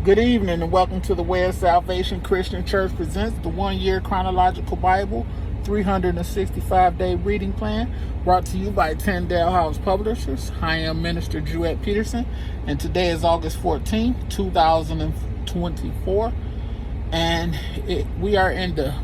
Good evening and welcome to the Way of Salvation Christian Church presents the 1-year Chronological Bible 365-day reading plan brought to you by Tyndale House Publishers. I am Minister Jewett Peterson and today is August 14, 2024 and we are in the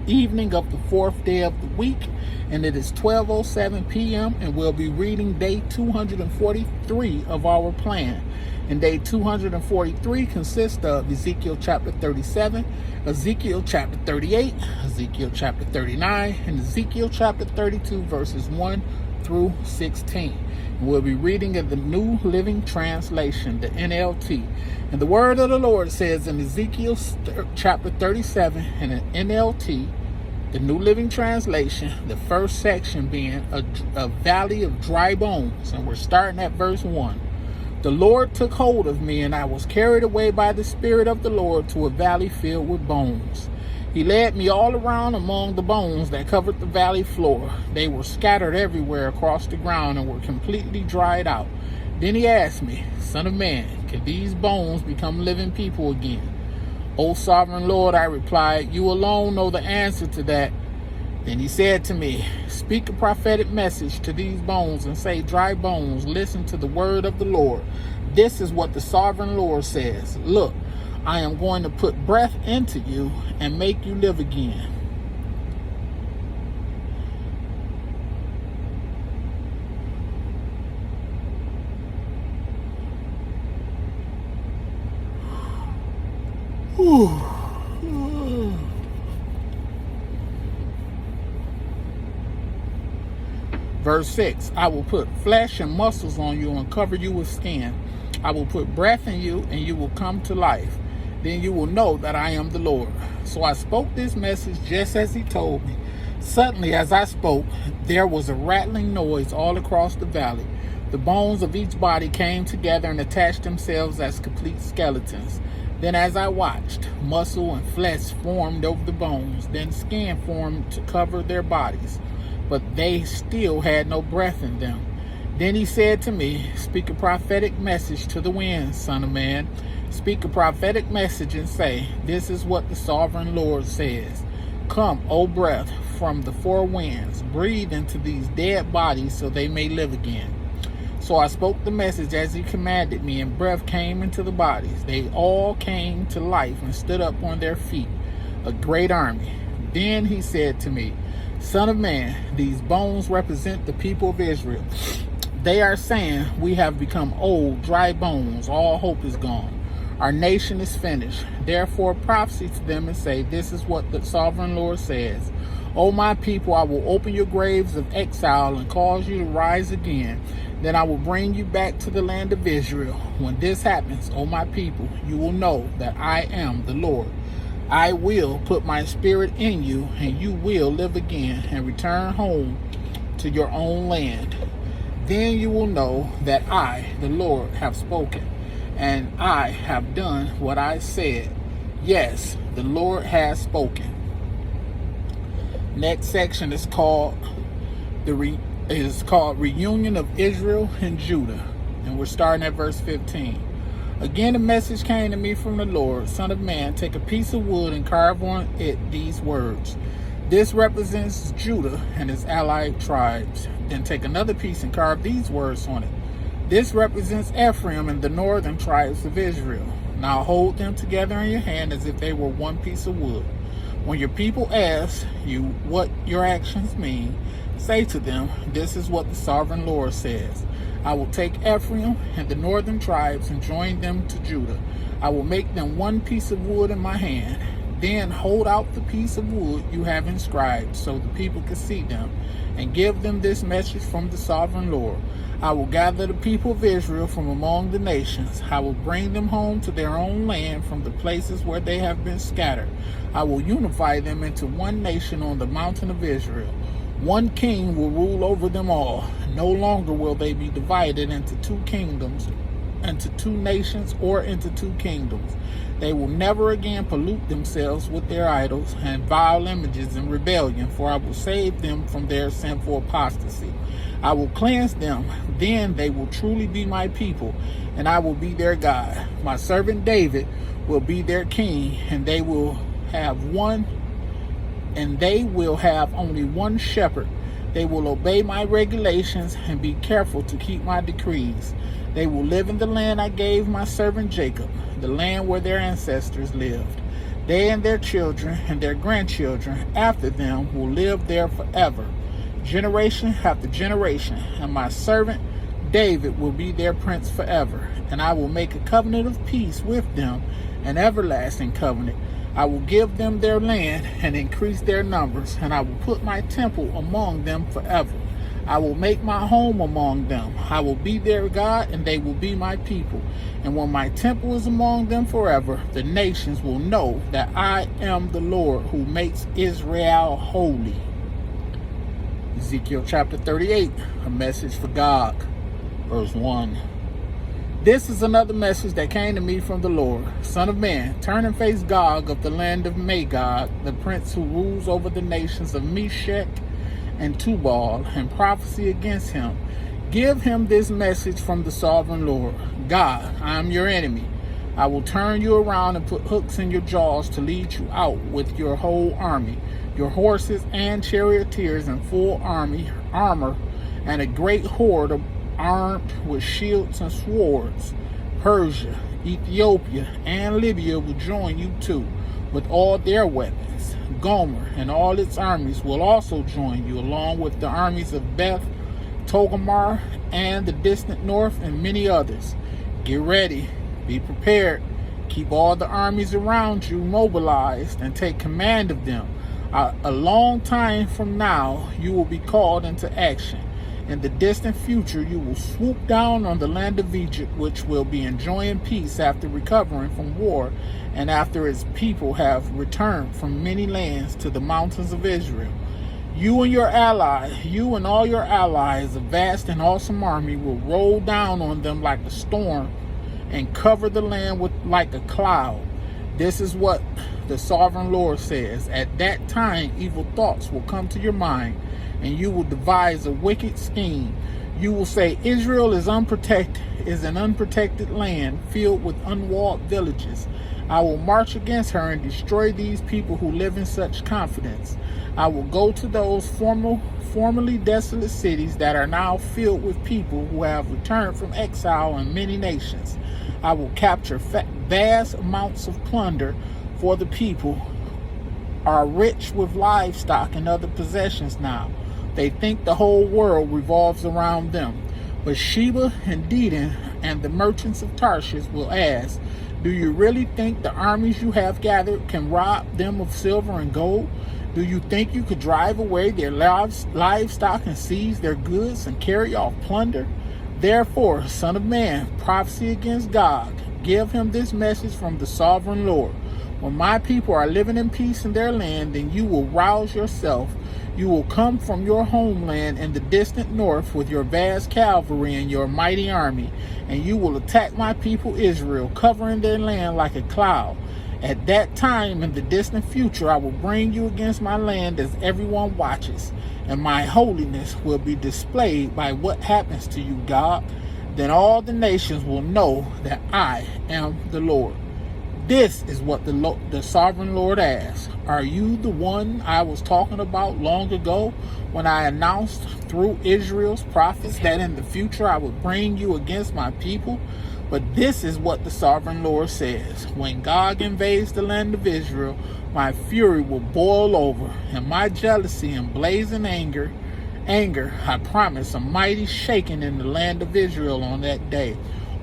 evening of the fourth day of the week and it is 12:07 p.m. and we'll be reading day 243 of our plan. And day 243 consists of Ezekiel chapter 37, Ezekiel chapter 38, Ezekiel chapter 39, and Ezekiel chapter 32 verses 1 through 16. And we'll be reading in the New Living Translation, the NLT. And the word of the Lord says in Ezekiel chapter 37 and in NLT, the New Living Translation, the first section being a valley of dry bones. And we're starting at verse 1. The Lord took hold of me, and I was carried away by the Spirit of the Lord to a valley filled with bones. He led me all around among the bones that covered the valley floor. They were scattered everywhere across the ground and were completely dried out. Then he asked me, Son of man, can these bones become living people again? O sovereign Lord, I replied, you alone know the answer to that. Then he said to me, speak a prophetic message to these bones and say, dry bones, listen to the word of the Lord. This is what the sovereign Lord says. Look, I am going to put breath into you and make you live again. Whew. Verse 6, I will put flesh and muscles on you and cover you with skin. I will put breath in you and you will come to life. Then you will know that I am the Lord. So I spoke this message just as he told me. Suddenly as I spoke, there was a rattling noise all across the valley. The bones of each body came together and attached themselves as complete skeletons. Then as I watched, muscle and flesh formed over the bones. Then skin formed to cover their bodies. But they still had no breath in them. Then he said to me, speak a prophetic message to the winds, son of man. Speak a prophetic message and say, this is what the sovereign Lord says. Come, O breath, from the four winds, breathe into these dead bodies so they may live again. So I spoke the message as he commanded me, and breath came into the bodies. They all came to life and stood up on their feet, a great army. Then he said to me, Son of man, these bones represent the people of Israel. They are saying, we have become old, dry bones. All hope is gone. Our nation is finished. Therefore prophesy to them and say, this is what the sovereign Lord says. O my people, I will open your graves of exile and cause you to rise again. Then I will bring you back to the land of Israel. When this happens, O my people, you will know that I am the Lord. I will put my spirit in you, and you will live again and return home to your own land. Then you will know that I, the Lord, have spoken, and I have done what I said. Yes, the Lord has spoken. Next section is called Reunion of Israel and Judah, and we're starting at verse 15. Again, a message came to me from the Lord. Son of man, take a piece of wood and carve on it these words. This represents Judah and its allied tribes. Then take another piece and carve these words on it. This represents Ephraim and the northern tribes of Israel. Now hold them together in your hand as if they were one piece of wood. When your people ask you what your actions mean, say to them, this is what the sovereign Lord says. I will take Ephraim and the northern tribes and join them to Judah. I will make them one piece of wood in my hand. Then hold out the piece of wood you have inscribed so the people can see them, and give them this message from the sovereign Lord. I will gather the people of Israel from among the nations. I will bring them home to their own land from the places where they have been scattered. I will unify them into one nation on the mountain of Israel. One king will rule over them all. No longer will they be divided into two kingdoms into two nations or into two kingdoms. They will never again pollute themselves with their idols and vile images in rebellion, for I will save them from their sinful apostasy. I will cleanse them, then they will truly be my people, and I will be their God. My servant David will be their king, and they will have only one shepherd. They will obey my regulations and be careful to keep my decrees. They will live in the land I gave my servant Jacob, the land where their ancestors lived. They and their children and their grandchildren after them will live there forever, generation after generation, and my servant David will be their prince forever. And I will make a covenant of peace with them, an everlasting covenant. I will give them their land and increase their numbers, and I will put my temple among them forever. I will make my home among them. I will be their God, and they will be my people. And when my temple is among them forever, the nations will know that I am the Lord who makes Israel holy. Ezekiel chapter 38, a message for Gog, verse 1. This is another message that came to me from the Lord. Son of man, turn and face Gog of the land of Magog, the prince who rules over the nations of Meshech and Tubal, and prophesy against him. Give him this message from the sovereign Lord. God, I am your enemy. I will turn you around and put hooks in your jaws to lead you out with your whole army, your horses and charioteers in full armor, and a great horde armed with shields and swords. Persia, Ethiopia, and Libya will join you too, with all their weapons. Gomer and all its armies will also join you, along with the armies of Beth, Togarmah, and the distant north, and many others. Get ready, be prepared, keep all the armies around you mobilized, and take command of them. A long time from now, you will be called into action. In the distant future, you will swoop down on the land of Egypt, which will be enjoying peace after recovering from war, and after its people have returned from many lands to the mountains of Israel. You and all your allies, a vast and awesome army, will roll down on them like a storm and cover the land like a cloud. This is what the sovereign Lord says. At that time, evil thoughts will come to your mind, and you will devise a wicked scheme. You will say, Israel is an unprotected land filled with unwalled villages. I will march against her and destroy these people who live in such confidence. I will go to those formerly desolate cities that are now filled with people who have returned from exile in many nations. I will capture vast amounts of plunder, for the people are rich with livestock and other possessions now. They think the whole world revolves around them. But Sheba and Dedan and the merchants of Tarshish will ask, do you really think the armies you have gathered can rob them of silver and gold? Do you think you could drive away their livestock and seize their goods and carry off plunder? Therefore, son of man, prophesy against Gog. Give him this message from the sovereign Lord. When my people are living in peace in their land, then you will rouse yourself. You will come from your homeland in the distant north with your vast cavalry and your mighty army, and you will attack my people Israel, covering their land like a cloud. At that time in the distant future, I will bring you against my land as everyone watches, and my holiness will be displayed by what happens to you, God. Then all the nations will know that I am the Lord. This is what the sovereign Lord asks. Are you the one I was talking about long ago when I announced through Israel's prophets that in the future I would bring you against my people? But this is what the sovereign Lord says. When Gog invades the land of Israel, my fury will boil over, and my jealousy and blazing anger, I promise a mighty shaking in the land of Israel on that day.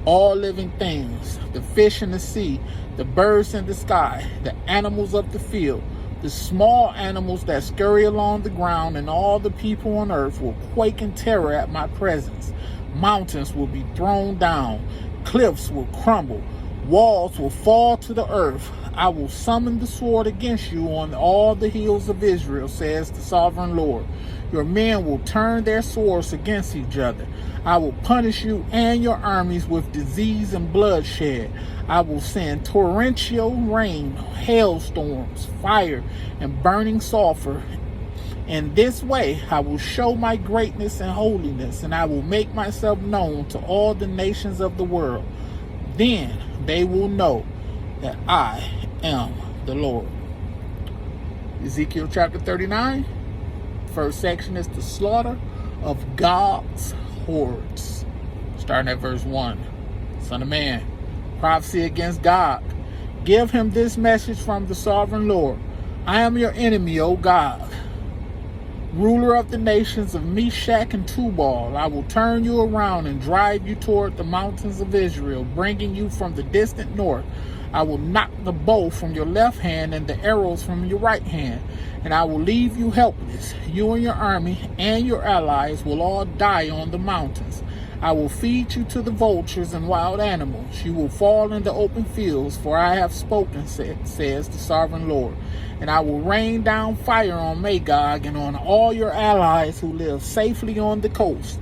All living things, the fish in the sea, the birds in the sky, the animals of the field, the small animals that scurry along the ground, and all the people on earth will quake in terror at my presence. Mountains will be thrown down, cliffs will crumble, walls will fall to the earth. I will summon the sword against you on all the hills of Israel, says the sovereign Lord. Your men will turn their swords against each other. I will punish you and your armies with disease and bloodshed. I will send torrential rain, hailstorms, fire, and burning sulfur. In this way, I will show my greatness and holiness, and I will make myself known to all the nations of the world. Then they will know that I am the Lord. Ezekiel chapter 39, first section is the slaughter of God's hordes. Starting at verse 1. Son of man, prophecy against God. Give him this message from the sovereign Lord. I am your enemy, O God, ruler of the nations of Meshach and Tubal. I will turn you around and drive you toward the mountains of Israel, bringing you from the distant north. I will knock the bow from your left hand and the arrows from your right hand, and I will leave you helpless. You and your army and your allies will all die on the mountains. I will feed you to the vultures and wild animals. You will fall in the open fields, for I have spoken, says the sovereign Lord. And I will rain down fire on Magog and on all your allies who live safely on the coast.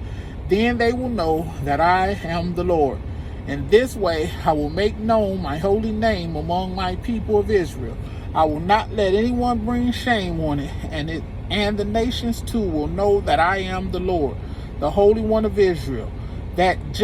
Then they will know that I am the Lord. In this way I will make known my holy name among my people of Israel. I will not let anyone bring shame on it, and the nations too will know that I am the Lord, the Holy One of Israel. That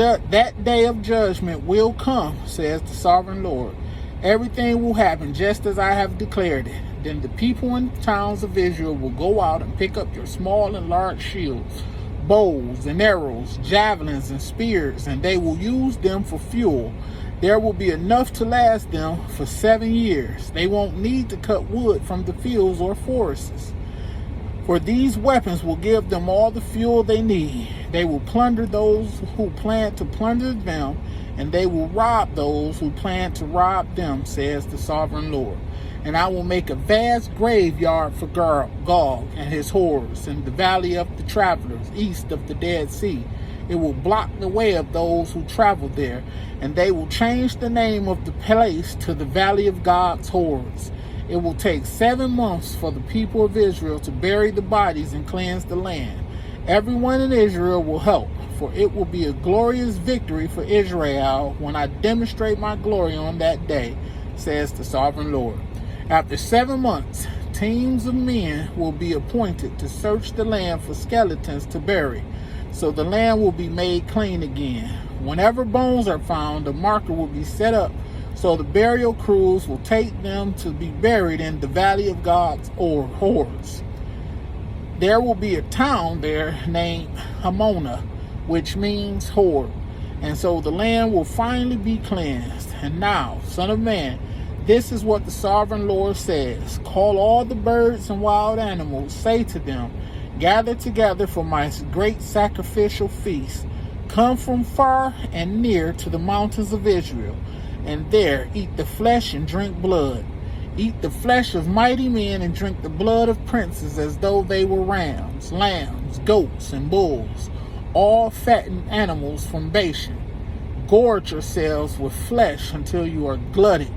day of judgment will come, says the sovereign Lord. Everything will happen just as I have declared it. Then the people in the towns of Israel will go out and pick up your small and large shields, bows and arrows, javelins and spears, and they will use them for fuel. There will be enough to last them for 7 years. They won't need to cut wood from the fields or forests, for these weapons will give them all the fuel they need. They will plunder those who plan to plunder them, and they will rob those who plan to rob them, says the sovereign Lord. And I will make a vast graveyard for Gog and his hordes in the valley of the travelers, east of the Dead Sea. It will block the way of those who travel there, and they will change the name of the place to the Valley of God's Hordes. It will take 7 months for the people of Israel to bury the bodies and cleanse the land. Everyone in Israel will help, for it will be a glorious victory for Israel when I demonstrate my glory on that day, says the sovereign Lord. After 7 months, teams of men will be appointed to search the land for skeletons to bury, so the land will be made clean again. Whenever bones are found, a marker will be set up, so the burial crews will take them to be buried in the Valley of God's Hordes. There will be a town there named Hamona, which means horde, and so the land will finally be cleansed. And now, son of man, this is what the sovereign Lord says. Call all the birds and wild animals. Say to them, gather together for my great sacrificial feast. Come from far and near to the mountains of Israel, and there eat the flesh and drink blood. Eat the flesh of mighty men and drink the blood of princes as though they were rams, lambs, goats, and bulls, all fattened animals from Bashan. Gorge yourselves with flesh until you are glutted.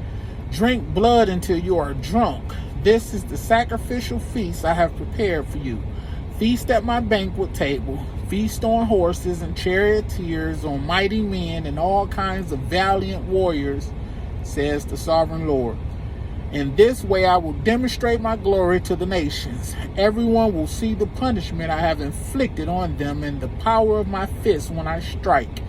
Drink blood until you are drunk. This is the sacrificial feast I have prepared for you. Feast at my banquet table. Feast on horses and charioteers, on mighty men and all kinds of valiant warriors, says the sovereign Lord. In this way I will demonstrate my glory to the nations. Everyone will see the punishment I have inflicted on them and the power of my fist when I strike.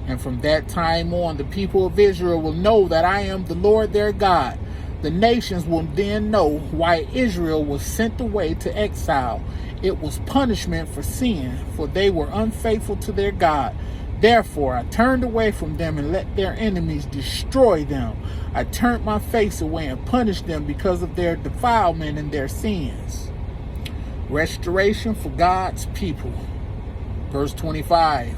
And from that time on, the people of Israel will know that I am the Lord their God. The nations will then know why Israel was sent away to exile. It was punishment for sin, for they were unfaithful to their God. Therefore, I turned away from them and let their enemies destroy them. I turned my face away and punished them because of their defilement and their sins. Restoration for God's people. Verse 25.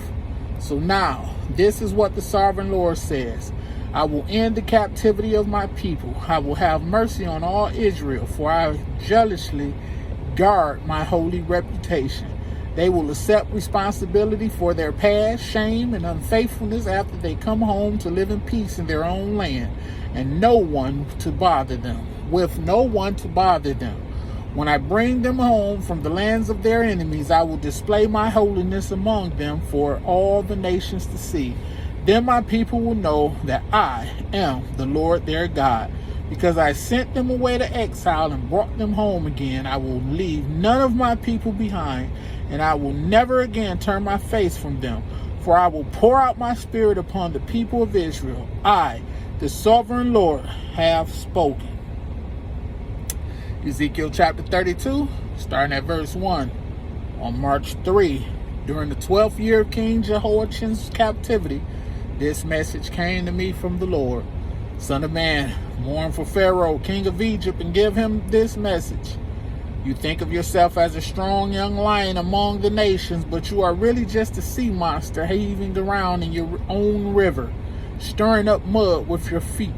So now, this is what the sovereign Lord says. I will end the captivity of my people. I will have mercy on all Israel, for I jealously guard my holy reputation. They will accept responsibility for their past shame and unfaithfulness after they come home to live in peace in their own land, and no one to bother them, with no one to bother them. When I bring them home from the lands of their enemies, I will display my holiness among them for all the nations to see. Then my people will know that I am the Lord their God. Because I sent them away to exile and brought them home again, I will leave none of my people behind, and I will never again turn my face from them. For I will pour out my spirit upon the people of Israel. I, the sovereign Lord, have spoken. Ezekiel chapter 32, starting at verse 1. On March 3, during the 12th year of King Jehoiachin's captivity, this message came to me from the Lord. Son of man, mourn for Pharaoh, king of Egypt, and give him this message. You think of yourself as a strong young lion among the nations, but you are really just a sea monster heaving around in your own river, stirring up mud with your feet.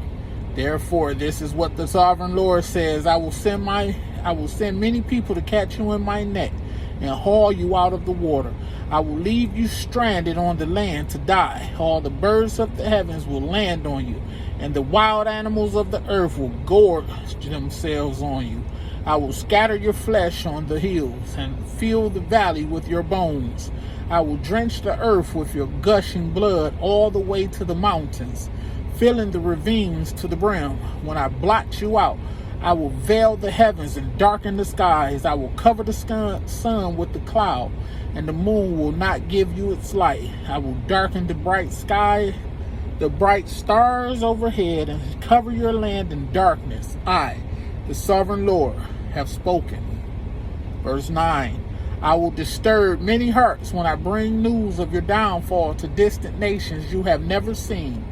Therefore, this is what the sovereign Lord says. I will send many people to catch you in my net and haul you out of the water. I will leave you stranded on the land to die. All the birds of the heavens will land on you, and the wild animals of the earth will gorge themselves on you. I will scatter your flesh on the hills and fill the valley with your bones. I will drench the earth with your gushing blood all the way to the mountains, filling the ravines to the brim. When I blot you out, I will veil the heavens and darken the skies. I will cover the sun with the cloud, and the moon will not give you its light. I will darken the bright sky, the bright stars overhead, and cover your land in darkness. I, the sovereign Lord, have spoken. Verse 9. I will disturb many hearts when I bring news of your downfall to distant nations you have never seen.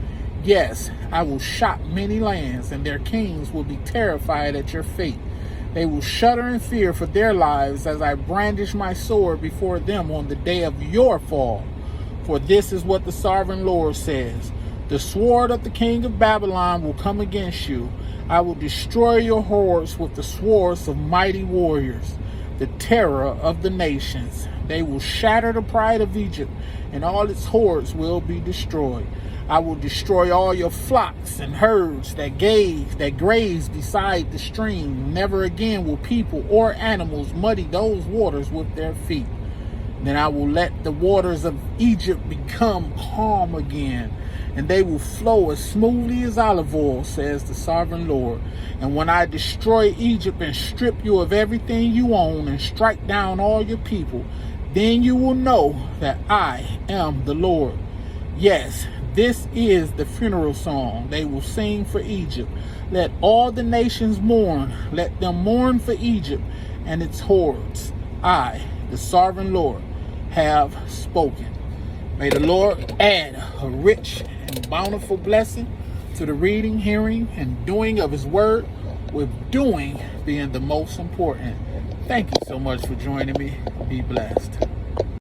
Yes, I will shock many lands, and their kings will be terrified at your fate. They will shudder in fear for their lives as I brandish my sword before them on the day of your fall. For this is what the sovereign Lord says. The sword of the king of Babylon will come against you. I will destroy your hordes with the swords of mighty warriors, the terror of the nations. They will shatter the pride of Egypt, and all its hordes will be destroyed. I will destroy all your flocks and herds that graze beside the stream. Never again will people or animals muddy those waters with their feet. Then I will let the waters of Egypt become calm again, and they will flow as smoothly as olive oil, says the sovereign Lord. And when I destroy Egypt and strip you of everything you own and strike down all your people, then you will know that I am the Lord. Yes, this is the funeral song they will sing for Egypt. Let all the nations mourn. Let them mourn for Egypt and its hordes. I, the sovereign Lord, have spoken. May the Lord add a rich and bountiful blessing to the reading, hearing, and doing of his word, with doing being the most important. Thank you so much for joining me. Be blessed.